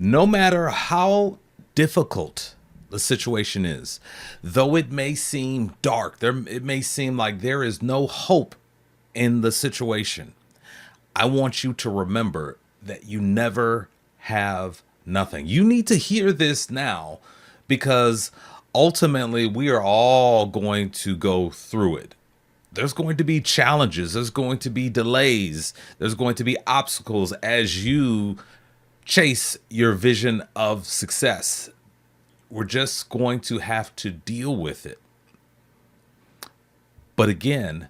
No matter how difficult the situation is, though it may seem dark, it may seem like there is no hope in the situation, I want you to remember that you never have nothing. You need to hear this now because ultimately we are all going to go through it. There's going to be challenges, there's going to be delays, there's going to be obstacles as you chase your vision of success. We're just going to have to deal with it. But again,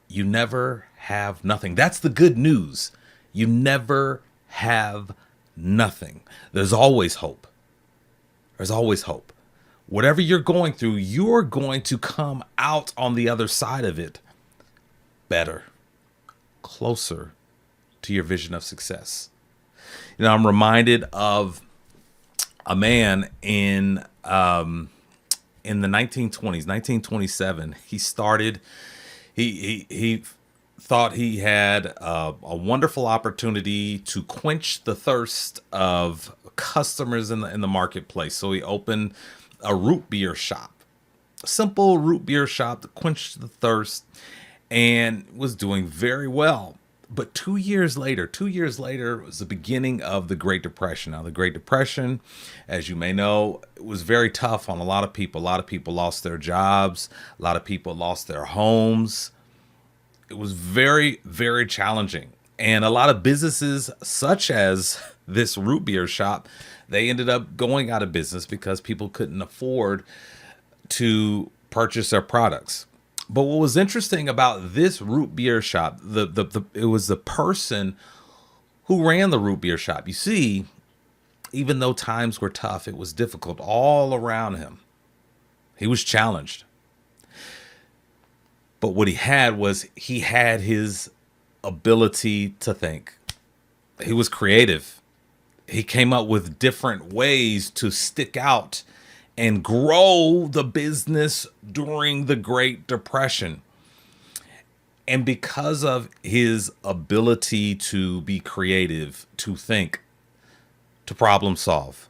you never have nothing. That's the good news. You never have nothing. There's always hope. There's always hope. Whatever you're going through, you're going to come out on the other side of it better, closer to your vision of success. You know, I'm reminded of a man in the 1920s, 1927. He started. He thought he had a wonderful opportunity to quench the thirst of customers in the marketplace. So he opened a root beer shop, a simple root beer shop to quench the thirst, and was doing very well. But 2 years later was the beginning of the Great Depression. Now, the Great Depression, as you may know, it was very tough on a lot of people. A lot of people lost their jobs. A lot of people lost their homes. It was very, very challenging. And a lot of businesses, such as this root beer shop, they ended up going out of business because people couldn't afford to purchase their products. But what was interesting about this root beer shop, it was the person who ran the root beer shop. You see, even though times were tough, it was difficult all around him. He was challenged. But what he had his ability to think. He was creative. He came up with different ways to stick out and grow the business during the Great Depression. And because of his ability to be creative, to think, to problem solve,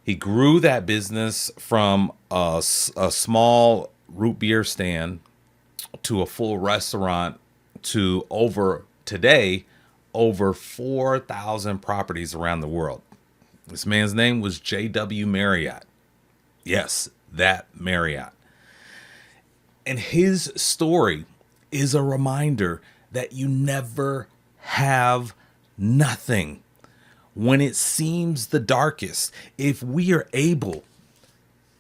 he grew that business from a small root beer stand to a full restaurant to today over 4,000 properties around the world. This man's name was J.W. Marriott. Yes, that Marriott. And his story is a reminder that you never have nothing. When it seems the darkest, if we are able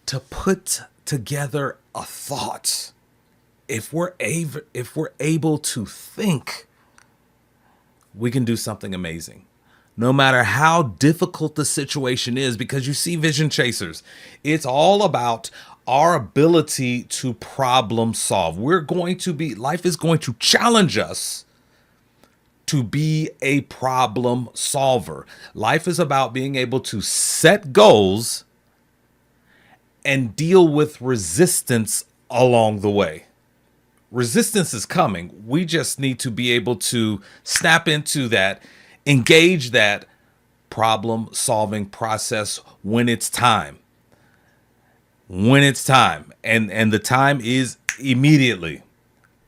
to put together a thought, if we're able to think, we can do something amazing. No matter how difficult the situation is, because you see, vision chasers, it's all about our ability to problem solve. Life is going to challenge us to be a problem solver. Life is about being able to set goals and deal with resistance along the way. Resistance is coming. We just need to be able to snap into that, engage that problem solving process when it's time. When it's time. And the time is immediately.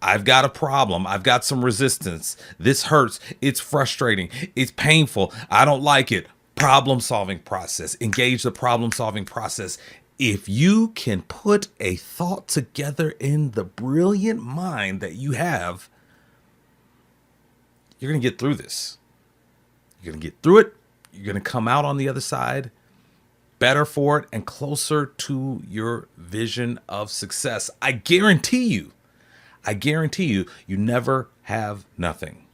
I've got a problem. I've got some resistance. This hurts. It's frustrating. It's painful. I don't like it. Problem solving process. Engage the problem solving process. If you can put a thought together in the brilliant mind that you have, you're going to get through this. You're going to get through it. You're going to come out on the other side better for it and closer to your vision of success. I guarantee you, you never have nothing.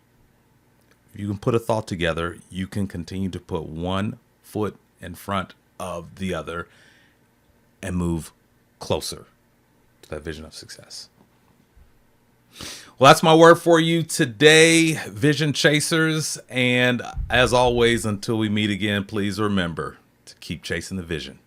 If you can put a thought together, you can continue to put one foot in front of the other and move closer to that vision of success. Well, that's my word for you today, Vision Chasers. And as always, until we meet again, please remember to keep chasing the vision.